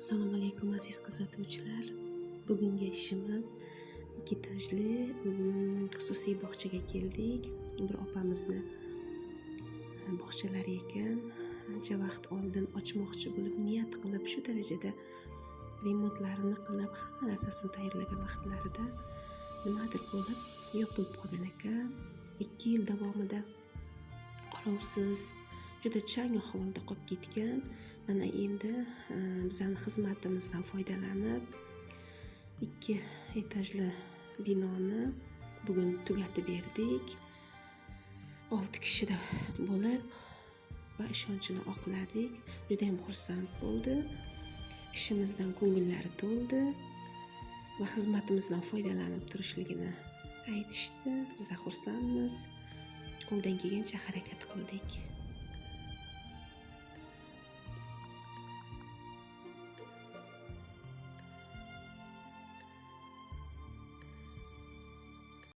Assalomu alaykum aziz kuzatuvchilar. Bugungi ishimiz ikki etajli xususiy bog'chaga keldik. Bir opamizni bog'chalari ekan. Ancha vaqt oldin ochmoqchi bo'lib niyat qilib, shu darajada remontlarini qilib, hamma narsasini tayyorlagan vaqtlarida nimadir bo'lib yopilib qolgan ekan. 2 yil davomida qarovsiz juda chang ahvolda qolib ketgan. Mana endi bizning xizmatimizdan foydalanib 2 etajli binoni bugun tugatib berdik. 6 kishida bo'lib va ishonchini oqladik. Juda ham xursand bo'ldi. Ishimizdan ko'ngillari to'ldi va xizmatimizdan foydalanib turishligini aytishdi. Biz xursandmiz. Qo'ldan kelgancha harakat qildik.